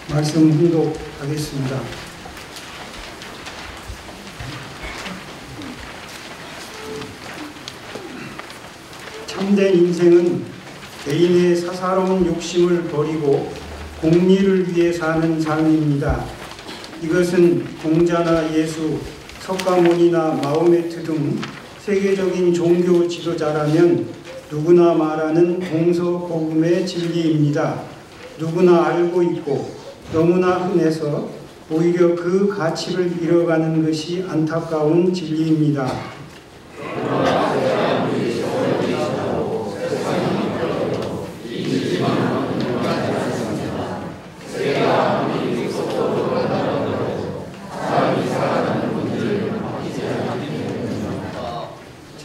말씀 훈독하겠습니다. 참된 인생은 개인의 사사로운 욕심을 버리고 공리를 위해 사는 삶입니다. 이것은 공자나 예수, 석가모니나 마호메트 등 세계적인 종교 지도자라면 누구나 말하는 동서고금의 진리입니다. 누구나 알고 있고 너무나 흔해서 오히려 그 가치를 잃어가는 것이 안타까운 진리입니다.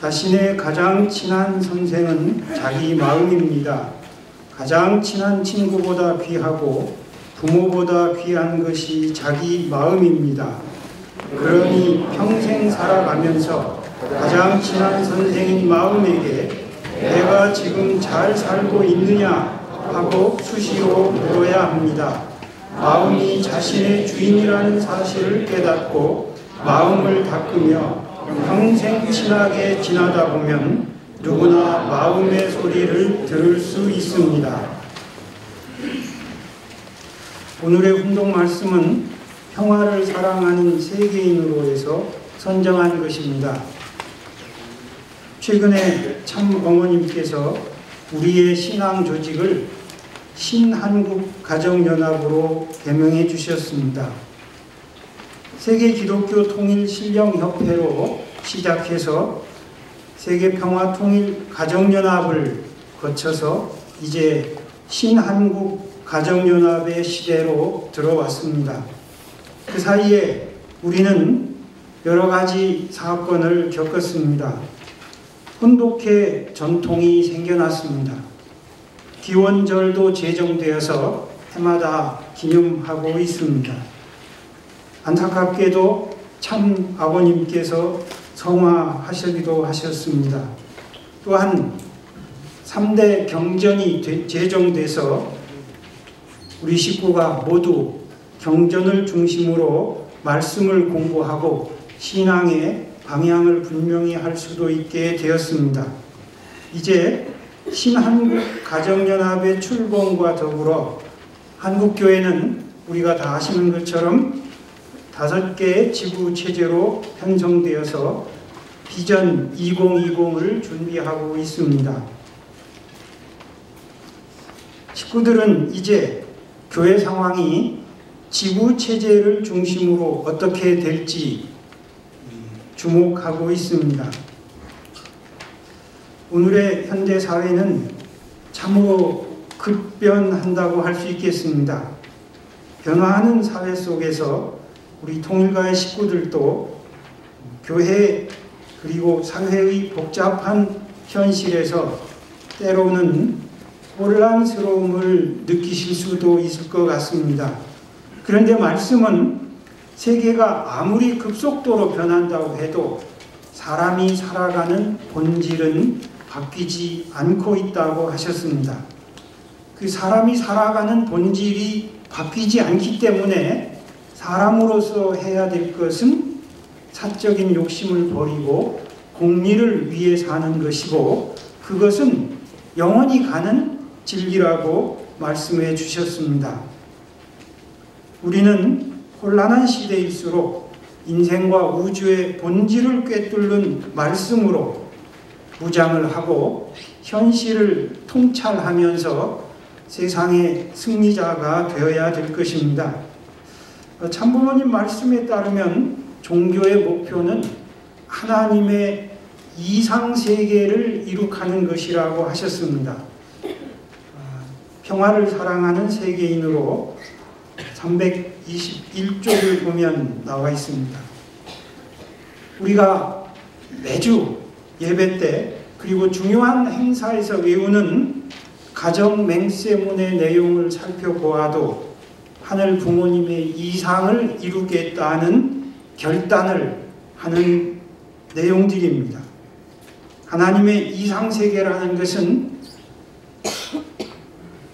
자신의 가장 친한 선생은 자기 마음입니다. 가장 친한 친구보다 귀하고 부모보다 귀한 것이 자기 마음입니다. 그러니 평생 살아가면서 가장 친한 선생인 마음에게 내가 지금 잘 살고 있느냐 하고 수시로 물어야 합니다. 마음이 자신의 주인이라는 사실을 깨닫고 마음을 닦으며 평생 친하게 지나다 보면 누구나 마음의 소리를 들을 수 있습니다. 오늘의 훈독 말씀은 평화를 사랑하는 세계인으로 해서 선정한 것입니다. 최근에 참 어머님께서 우리의 신앙 조직을 신한국가정연합으로 개명해 주셨습니다. 세계기독교통일신령협회로 시작해서 세계평화통일가정연합을 거쳐서 이제 신한국가정연합의 시대로 들어왔습니다. 그 사이에 우리는 여러 가지 사건을 겪었습니다. 혼독회 전통이 생겨났습니다. 기원절도 제정되어서 해마다 기념하고 있습니다. 안타깝게도 참 아버님께서 성화하시기도 하셨습니다. 또한 3대 경전이 제정돼서 우리 식구가 모두 경전을 중심으로 말씀을 공부하고 신앙의 방향을 분명히 할 수도 있게 되었습니다. 이제 신한국가정연합의 출범과 더불어 한국교회는 우리가 다 아시는 것처럼 5개의 지구체제로 편성되어서 비전 2020을 준비하고 있습니다. 식구들은 이제 교회 상황이 지구체제를 중심으로 어떻게 될지 주목하고 있습니다. 오늘의 현대사회는 참으로 급변한다고 할 수 있겠습니다. 변화하는 사회 속에서 우리 통일가의 식구들도 교회 그리고 사회의 복잡한 현실에서 때로는 혼란스러움을 느끼실 수도 있을 것 같습니다. 그런데 말씀은 세계가 아무리 급속도로 변한다고 해도 사람이 살아가는 본질은 바뀌지 않고 있다고 하셨습니다. 그 사람이 살아가는 본질이 바뀌지 않기 때문에 사람으로서 해야 될 것은 사적인 욕심을 버리고 공리를 위해 사는 것이고 그것은 영원히 가는 진리라고 말씀해 주셨습니다. 우리는 혼란한 시대일수록 인생과 우주의 본질을 꿰뚫는 말씀으로 무장을 하고 현실을 통찰하면서 세상의 승리자가 되어야 될 것입니다. 참부모님 말씀에 따르면 종교의 목표는 하나님의 이상세계를 이룩하는 것이라고 하셨습니다. 평화를 사랑하는 세계인으로 321쪽을 보면 나와 있습니다. 우리가 매주 예배 때 그리고 중요한 행사에서 외우는 가정 맹세문의 내용을 살펴보아도 하늘 부모님의 이상을 이루겠다는 결단을 하는 내용들입니다. 하나님의 이상세계라는 것은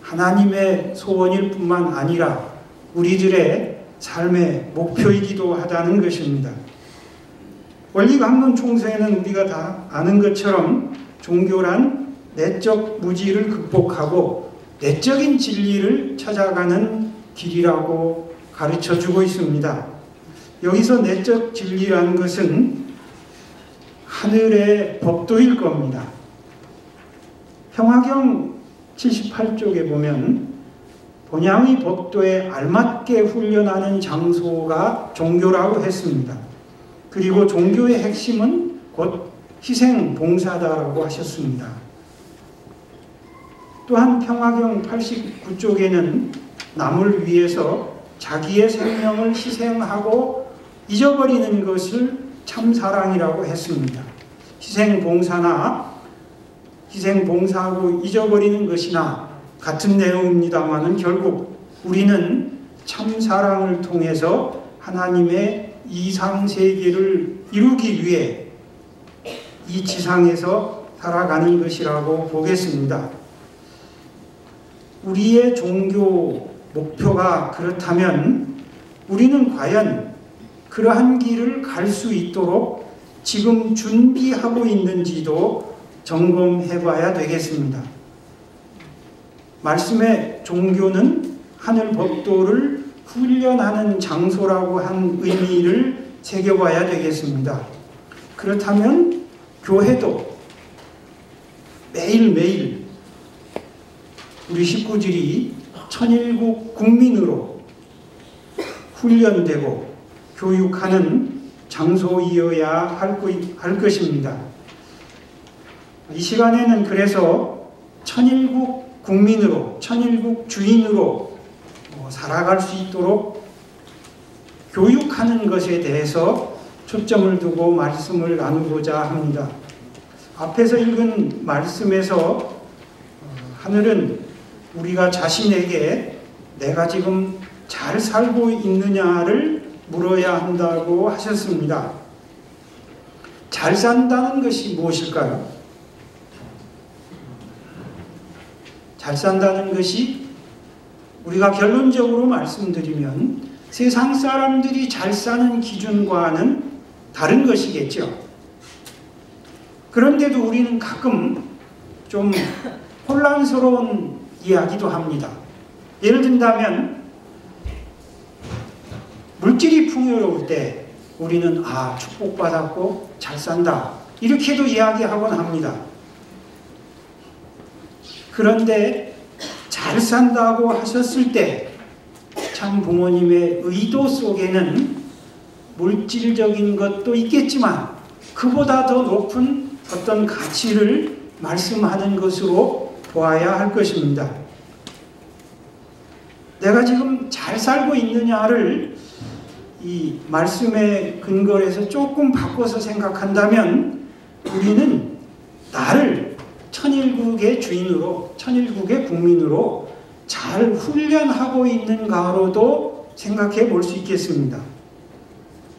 하나님의 소원일 뿐만 아니라 우리들의 삶의 목표이기도 하다는 것입니다. 원리강론 총서에는 우리가 다 아는 것처럼 종교란 내적 무지를 극복하고 내적인 진리를 찾아가는 길이라고 가르쳐주고 있습니다. 여기서 내적 진리라는 것은 하늘의 법도일 겁니다. 평화경 78쪽에 보면 본향의 법도에 알맞게 훈련하는 장소가 종교라고 했습니다. 그리고 종교의 핵심은 곧 희생 봉사다라고 하셨습니다. 또한 평화경 89쪽에는 남을 위해서 자기의 생명을 희생하고 잊어버리는 것을 참사랑이라고 했습니다. 희생봉사하고 잊어버리는 것이나 같은 내용입니다만 결국 우리는 참사랑을 통해서 하나님의 이상세계를 이루기 위해 이 지상에서 살아가는 것이라고 보겠습니다. 우리의 종교 목표가 그렇다면 우리는 과연 그러한 길을 갈 수 있도록 지금 준비하고 있는지도 점검해 봐야 되겠습니다. 말씀의 종교는 하늘 법도를 훈련하는 장소라고 한 의미를 새겨봐야 되겠습니다. 그렇다면 교회도 매일매일 우리 식구들이 천일국 국민으로 훈련되고 교육하는 장소이어야 할 것입니다. 이 시간에는 그래서 천일국 국민으로, 천일국 주인으로 살아갈 수 있도록 교육하는 것에 대해서 초점을 두고 말씀을 나누고자 합니다. 앞에서 읽은 말씀에서 하늘은 우리가 자신에게 내가 지금 잘 살고 있느냐를 물어야 한다고 하셨습니다. 잘 산다는 것이 무엇일까요? 잘 산다는 것이 우리가 결론적으로 말씀드리면 세상 사람들이 잘 사는 기준과는 다른 것이겠죠. 그런데도 우리는 가끔 좀 혼란스러운 이야기도 합니다. 예를 든다면 물질이 풍요로울 때 우리는 축복받았고 잘 산다 이렇게도 이야기하곤 합니다. 그런데 잘 산다고 하셨을 때 참 부모님의 의도 속에는 물질적인 것도 있겠지만 그보다 더 높은 어떤 가치를 말씀하는 것으로 보아야 할 것입니다. 내가 지금 잘 살고 있느냐를 이 말씀의 근거로 해서 조금 바꿔서 생각한다면 우리는 나를 천일국의 주인으로, 천일국의 국민으로 잘 훈련하고 있는가로도 생각해 볼 수 있겠습니다.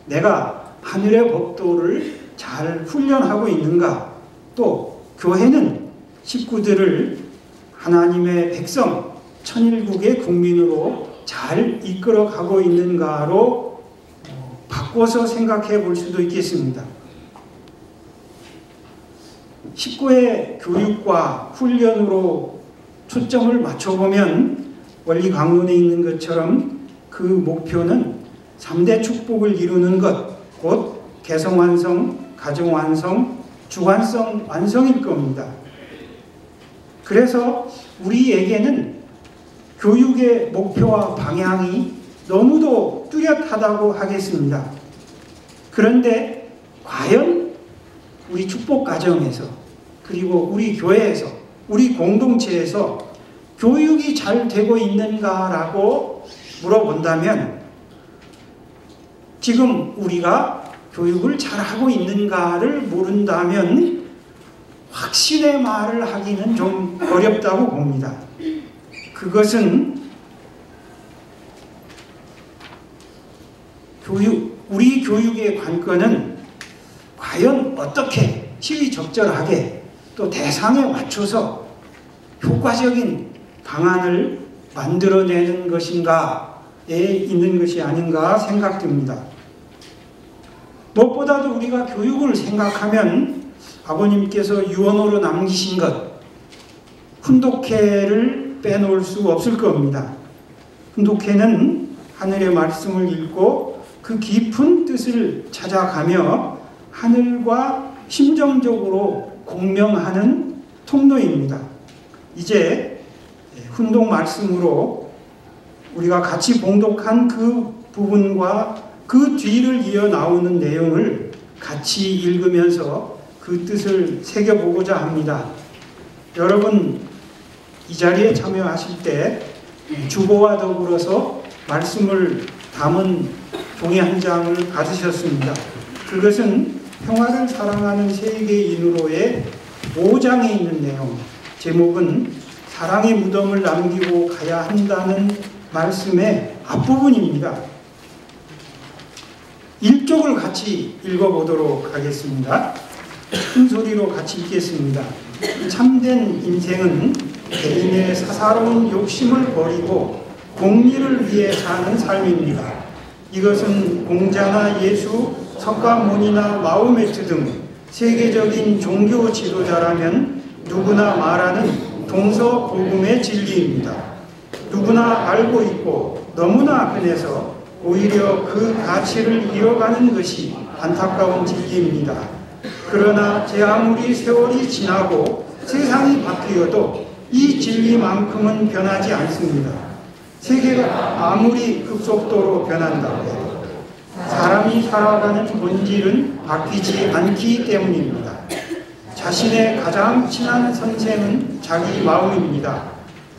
내가 하늘의 법도를 잘 훈련하고 있는가, 또 교회는 식구들을 하나님의 백성, 천일국의 국민으로 잘 이끌어가고 있는가로 바꿔서 생각해 볼 수도 있겠습니다. 식구의 교육과 훈련으로 초점을 맞춰보면 원리 강론에 있는 것처럼 그 목표는 3대 축복을 이루는 것, 곧 개성완성, 가정완성, 주관성 완성일 겁니다. 그래서 우리에게는 교육의 목표와 방향이 너무도 뚜렷하다고 하겠습니다. 그런데 과연 우리 축복 가정에서 그리고 우리 교회에서 우리 공동체에서 교육이 잘 되고 있는가라고 물어본다면 지금 우리가 교육을 잘하고 있는가를 모른다면 확신의 말을 하기는 좀 어렵다고 봅니다. 그것은 우리 교육의 관건은 과연 어떻게 시의적절하게 또 대상에 맞춰서 효과적인 방안을 만들어내는 것인가 있는 것이 아닌가 생각됩니다. 무엇보다도 우리가 교육을 생각하면 아버님께서 유언으로 남기신 것, 훈독회를 빼놓을 수 없을 겁니다. 훈독회는 하늘의 말씀을 읽고 그 깊은 뜻을 찾아가며 하늘과 심정적으로 공명하는 통로입니다. 이제 훈독 말씀으로 우리가 같이 봉독한 그 부분과 그 뒤를 이어 나오는 내용을 같이 읽으면서 그 뜻을 새겨보고자 합니다. 여러분, 이 자리에 참여하실 때 주보와 더불어서 말씀을 담은 종이 한 장을 받으셨습니다. 그것은 평화를 사랑하는 세계인으로의 5장에 있는 내용, 제목은 사랑의 무덤을 남기고 가야 한다는 말씀의 앞부분입니다. 1쪽을 같이 읽어보도록 하겠습니다. 큰 소리로 같이 읽겠습니다. 참된 인생은 개인의 사사로운 욕심을 버리고 공리를 위해 사는 삶입니다. 이것은 공자나 예수, 석가모니나 마호메트 등 세계적인 종교 지도자라면 누구나 말하는 동서고금의 진리입니다. 누구나 알고 있고 너무나 흔해서 오히려 그 가치를 잃어가는 것이 안타까운 진리입니다. 그러나 제 아무리 세월이 지나고 세상이 바뀌어도 이 진리만큼은 변하지 않습니다. 세계가 아무리 급속도로 변한다고 해도 사람이 살아가는 본질은 바뀌지 않기 때문입니다. 자신의 가장 친한 선생은 자기 마음입니다.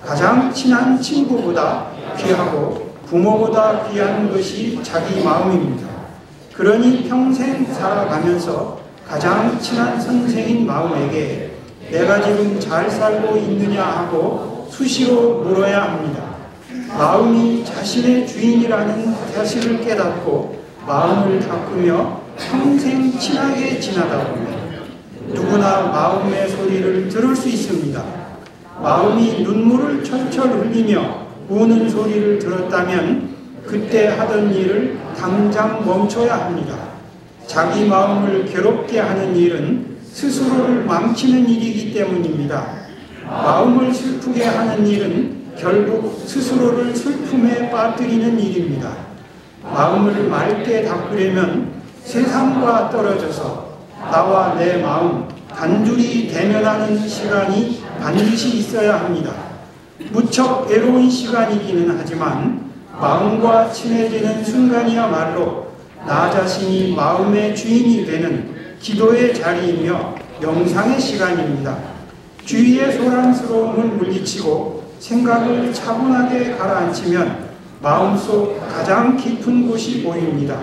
가장 친한 친구보다 귀하고 부모보다 귀한 것이 자기 마음입니다. 그러니 평생 살아가면서 가장 친한 선생인 마음에게 내가 지금 잘 살고 있느냐 하고 수시로 물어야 합니다. 마음이 자신의 주인이라는 사실을 깨닫고 마음을 닦으며 평생 친하게 지나다 보면 누구나 마음의 소리를 들을 수 있습니다. 마음이 눈물을 철철 흘리며 우는 소리를 들었다면 그때 하던 일을 당장 멈춰야 합니다. 자기 마음을 괴롭게 하는 일은 스스로를 망치는 일이기 때문입니다. 마음을 슬프게 하는 일은 결국 스스로를 슬픔에 빠뜨리는 일입니다. 마음을 맑게 닦으려면 세상과 떨어져서 나와 내 마음 단둘이 대면하는 시간이 반드시 있어야 합니다. 무척 외로운 시간이기는 하지만 마음과 친해지는 순간이야말로 나 자신이 마음의 주인이 되는 기도의 자리이며 명상의 시간입니다. 주위의 소란스러움을 물리치고 생각을 차분하게 가라앉히면 마음속 가장 깊은 곳이 보입니다.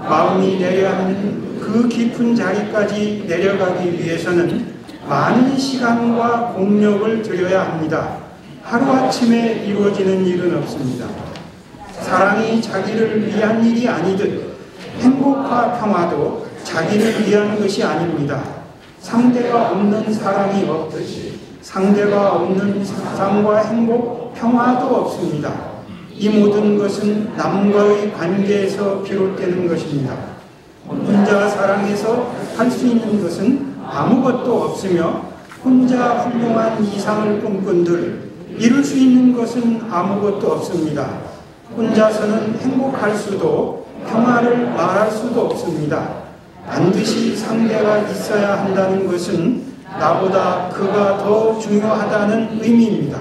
마음이 내려야 하는 그 깊은 자리까지 내려가기 위해서는 많은 시간과 공력을 들여야 합니다. 하루아침에 이루어지는 일은 없습니다. 사랑이 자기를 위한 일이 아니듯 행복과 평화도 자기를 위한 것이 아닙니다. 상대가 없는 사랑이 없듯이 상대가 없는 사랑과 행복, 평화도 없습니다. 이 모든 것은 남과의 관계에서 비롯되는 것입니다. 혼자 사랑해서 할 수 있는 것은 아무것도 없으며 혼자 훌륭한 이상을 꿈꾼들 이룰 수 있는 것은 아무것도 없습니다. 혼자서는 행복할 수도 평화를 말할 수도 없습니다. 반드시 상대가 있어야 한다는 것은 나보다 그가 더 중요하다는 의미입니다.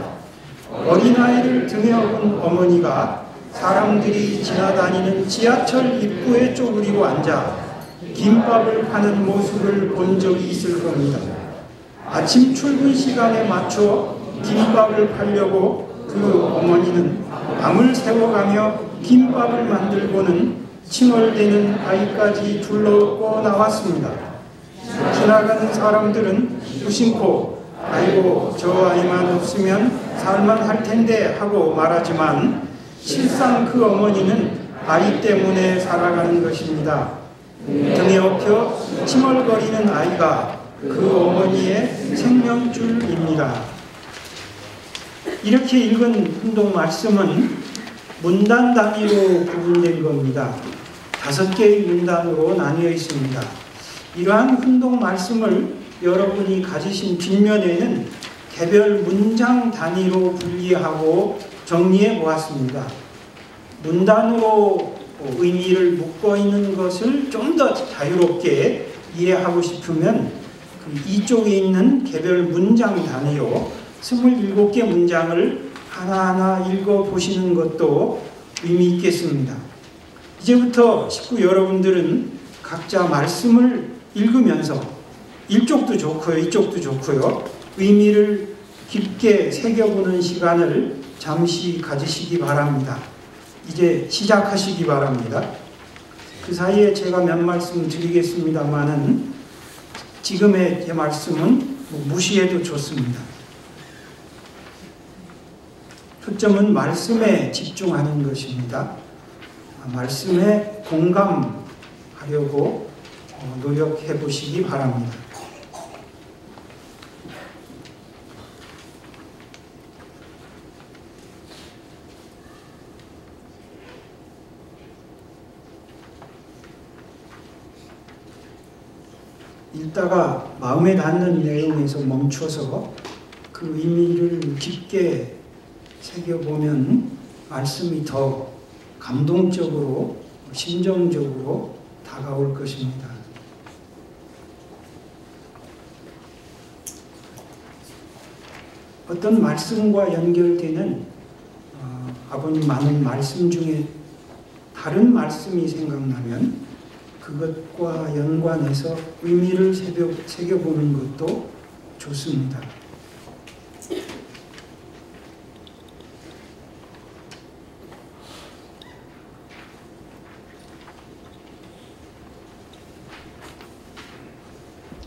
어린아이를 등에 업은 어머니가 사람들이 지나다니는 지하철 입구에 쪼그리고 앉아 김밥을 파는 모습을 본 적이 있을 겁니다. 아침 출근 시간에 맞춰 김밥을 팔려고 그 어머니는 밤을 새워가며 김밥을 만들고는 칭얼대는 아이까지 둘러고 나왔습니다. 지나가는 사람들은 무심코 아이고 저 아이만 없으면 살만할 텐데 하고 말하지만 실상 그 어머니는 아이 때문에 살아가는 것입니다. 등에 업혀 칭얼거리는 아이가 그 어머니의 생명줄입니다. 이렇게 읽은 훈독 말씀은 문단 단위로 구분된 겁니다. 5개의 문단으로 나뉘어 있습니다. 이러한 훈독 말씀을 여러분이 가지신 뒷면에는 개별 문장 단위로 분리하고 정리해 보았습니다. 문단으로 의미를 묶어 있는 것을 좀 더 자유롭게 이해하고 싶으면 이쪽에 있는 개별 문장 단위로 27개 문장을 하나하나 읽어보시는 것도 의미 있겠습니다. 이제부터 식구 여러분들은 각자 말씀을 읽으면서 이쪽도 좋고요, 이쪽도 좋고요, 의미를 깊게 새겨보는 시간을 잠시 가지시기 바랍니다. 이제 시작하시기 바랍니다. 그 사이에 제가 몇 말씀 드리겠습니다만은 지금의 제 말씀은 무시해도 좋습니다. 말씀에 집중하는 것입니다. 말씀에 공감하려고 노력해 보시기 바랍니다. 읽다가 마음에 닿는 내용에서 멈춰서 그 의미를 깊게 새겨보면 말씀이 더 감동적으로, 심정적으로 다가올 것입니다. 어떤 말씀과 연결되는 아버님 많은 말씀 중에 다른 말씀이 생각나면 그것과 연관해서 의미를 새겨보는 것도 좋습니다.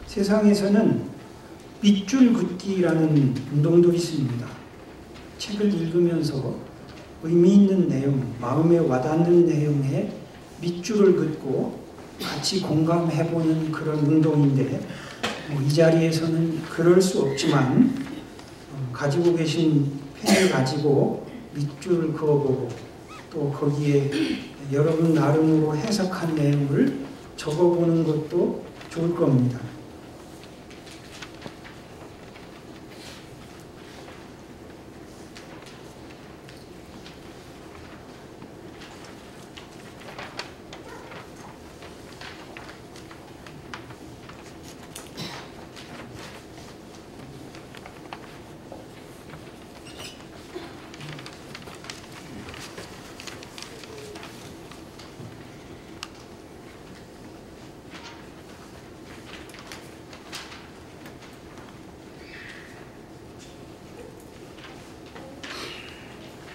세상에서는 밑줄 긋기라는 운동도 있습니다. 책을 읽으면서 의미 있는 내용, 마음에 와닿는 내용에 밑줄을 긋고 같이 공감해보는 그런 운동인데 이 자리에서는 그럴 수 없지만 가지고 계신 펜을 가지고 밑줄을 그어보고 또 거기에 여러분 나름으로 해석한 내용을 적어보는 것도 좋을 겁니다.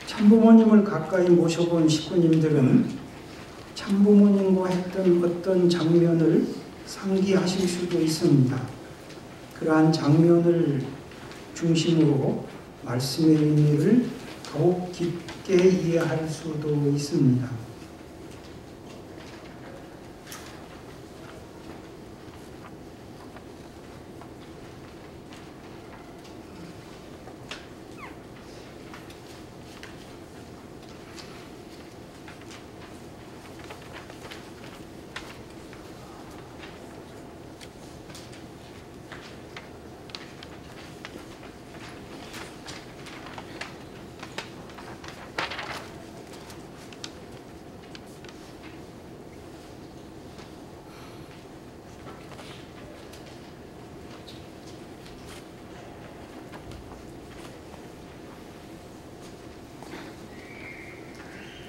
참부모님을 가까이 모셔본 식구님들은 참부모님과 했던 어떤 장면을 상기하실 수도 있습니다. 그러한 장면을 중심으로 말씀의 의미를 더욱 깊게 이해할 수도 있습니다.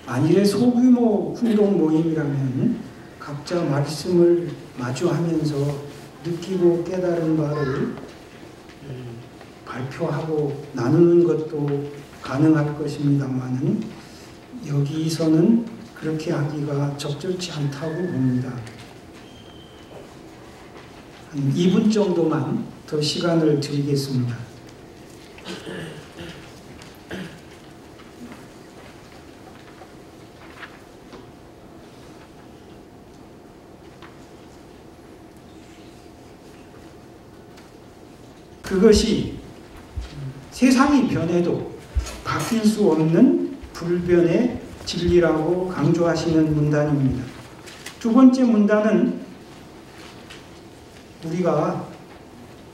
만일의 소규모 훈독 모임이라면 각자 말씀을 마주하면서 느끼고 깨달은 바를 발표하고 나누는 것도 가능할 것입니다만 여기서는 그렇게 하기가 적절치 않다고 봅니다. 한 2분 정도만 더 시간을 드리겠습니다. 그것이 세상이 변해도 바뀔 수 없는 불변의 진리라고 강조하시는 문단입니다. 두 번째 문단은 우리가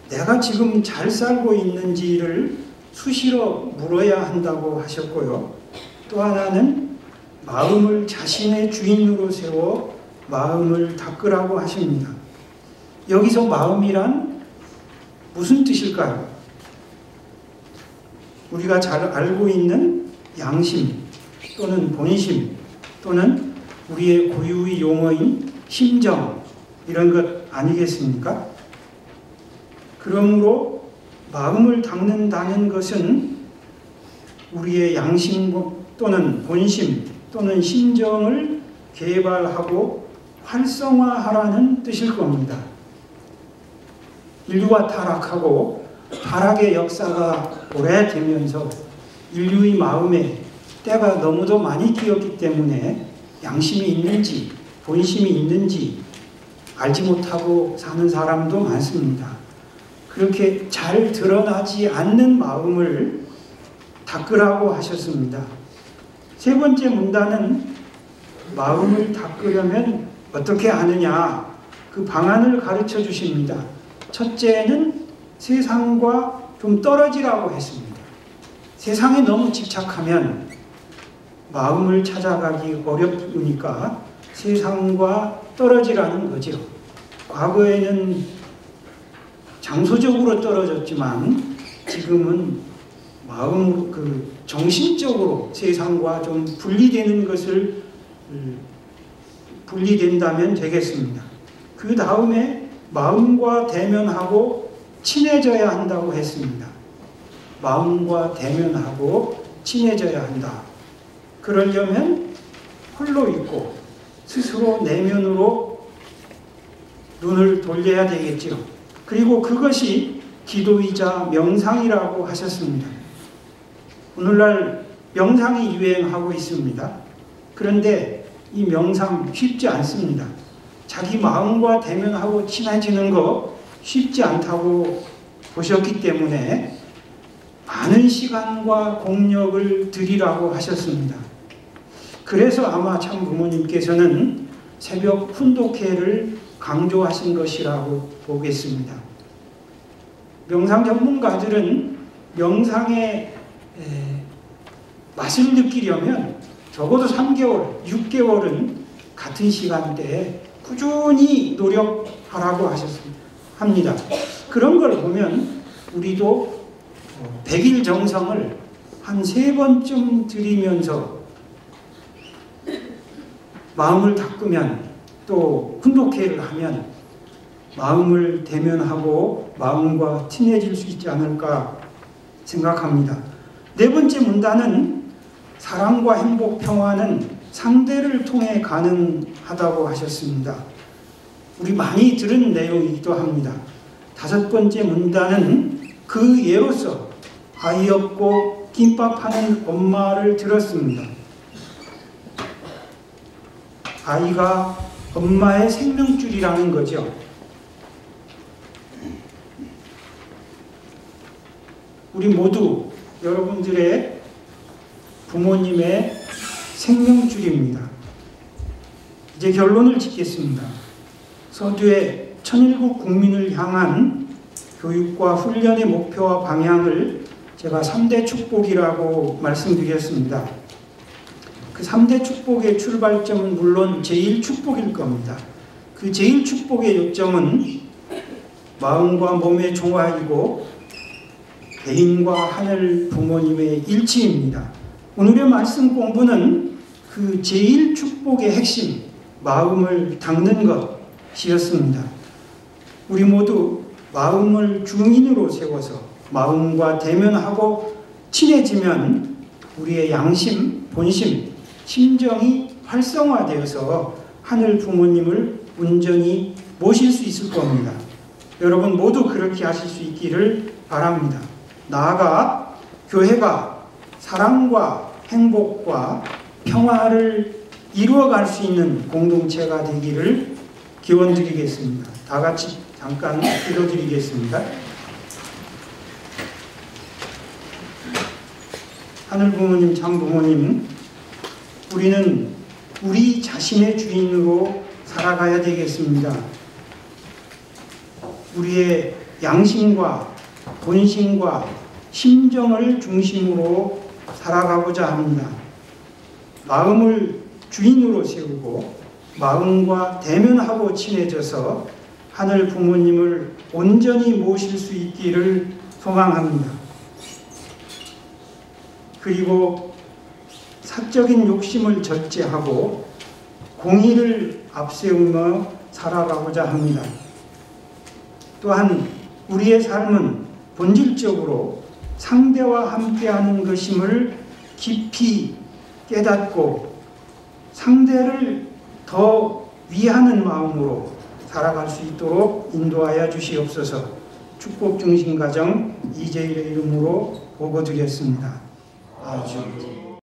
내가 지금 잘 살고 있는지를 수시로 물어야 한다고 하셨고요. 또 하나는 마음을 자신의 주인으로 세워 마음을 닦으라고 하십니다. 여기서 마음이란 무슨 뜻일까요? 우리가 잘 알고 있는 양심 또는 본심 또는 우리의 고유의 용어인 심정 이런 것 아니겠습니까? 그러므로 마음을 닦는다는 것은 우리의 양심 또는 본심 또는 심정을 개발하고 활성화하라는 뜻일 겁니다. 인류가 타락하고 타락의 역사가 오래되면서 인류의 마음에 때가 너무도 많이 끼었기 때문에 양심이 있는지 본심이 있는지 알지 못하고 사는 사람도 많습니다. 그렇게 잘 드러나지 않는 마음을 닦으라고 하셨습니다. 세 번째 문단은 마음을 닦으려면 어떻게 하느냐 그 방안을 가르쳐 주십니다. 첫째는 세상과 좀 떨어지라고 했습니다. 세상에 너무 집착하면 마음을 찾아가기 어렵으니까 세상과 떨어지라는 거죠. 과거에는 장소적으로 떨어졌지만 지금은 마음, 정신적으로 세상과 좀 분리된다면 되겠습니다. 그 다음에 마음과 대면하고 친해져야 한다고 했습니다. 마음과 대면하고 친해져야 한다. 그러려면 홀로 있고 스스로 내면으로 눈을 돌려야 되겠죠. 그리고 그것이 기도이자 명상이라고 하셨습니다. 오늘날 명상이 유행하고 있습니다. 그런데 이 명상 쉽지 않습니다. 자기 마음과 대면하고 친해지는 거 쉽지 않다고 보셨기 때문에 많은 시간과 공력을 들이라고 하셨습니다. 그래서 아마 참 부모님께서는 새벽 훈독회를 강조하신 것이라고 보겠습니다. 명상 전문가들은 명상의 맛을 느끼려면 적어도 3개월, 6개월은 같은 시간대에 꾸준히 노력하라고 합니다. 그런 걸 보면 우리도 100일 정성을 한 3번쯤 들이면서 마음을 닦으면 또 훈독회를 하면 마음을 대면하고 마음과 친해질 수 있지 않을까 생각합니다. 네 번째 문단은 사랑과 행복, 평화는 상대를 통해 가능하다고 하셨습니다. 우리 많이 들은 내용이기도 합니다. 다섯 번째 문단은 그 예로서 아이 없고 김밥하는 엄마를 들었습니다. 아이가 엄마의 생명줄이라는 거죠. 우리 모두 여러분들의 부모님의 생명줄입니다. 이제 결론을 짓겠습니다. 서두에 천일국 국민을 향한 교육과 훈련의 목표와 방향을 제가 3대 축복이라고 말씀드렸습니다. 그 3대 축복의 출발점은 물론 제1축복일 겁니다. 그 제1축복의 요점은 마음과 몸의 종화이고 개인과 하늘 부모님의 일치입니다. 오늘의 말씀 공부는 그 제1축복의 핵심, 마음을 닦는 것이었습니다. 우리 모두 마음을 중인으로 세워서 마음과 대면하고 친해지면 우리의 양심, 본심, 심정이 활성화되어서 하늘 부모님을 온전히 모실 수 있을 겁니다. 여러분 모두 그렇게 하실 수 있기를 바랍니다. 나아가 교회가 사랑과 행복과 평화를 이루어갈 수 있는 공동체가 되기를 기원드리겠습니다. 다 같이 잠깐 기도드리겠습니다. 하늘 부모님, 참 부모님, 우리는 우리 자신의 주인으로 살아가야 되겠습니다. 우리의 양심과 본심과 심정을 중심으로 살아가고자 합니다. 마음을 주인으로 세우고 마음과 대면하고 친해져서 하늘 부모님을 온전히 모실 수 있기를 소망합니다. 그리고 사적인 욕심을 절제하고 공의를 앞세우며 살아가고자 합니다. 또한 우리의 삶은 본질적으로 상대와 함께하는 것임을 깊이 깨닫고 상대를 더 위하는 마음으로 살아갈 수 있도록 인도하여 주시옵소서. 축복중심가정 이재일의 이름으로 보고드렸습니다. 아주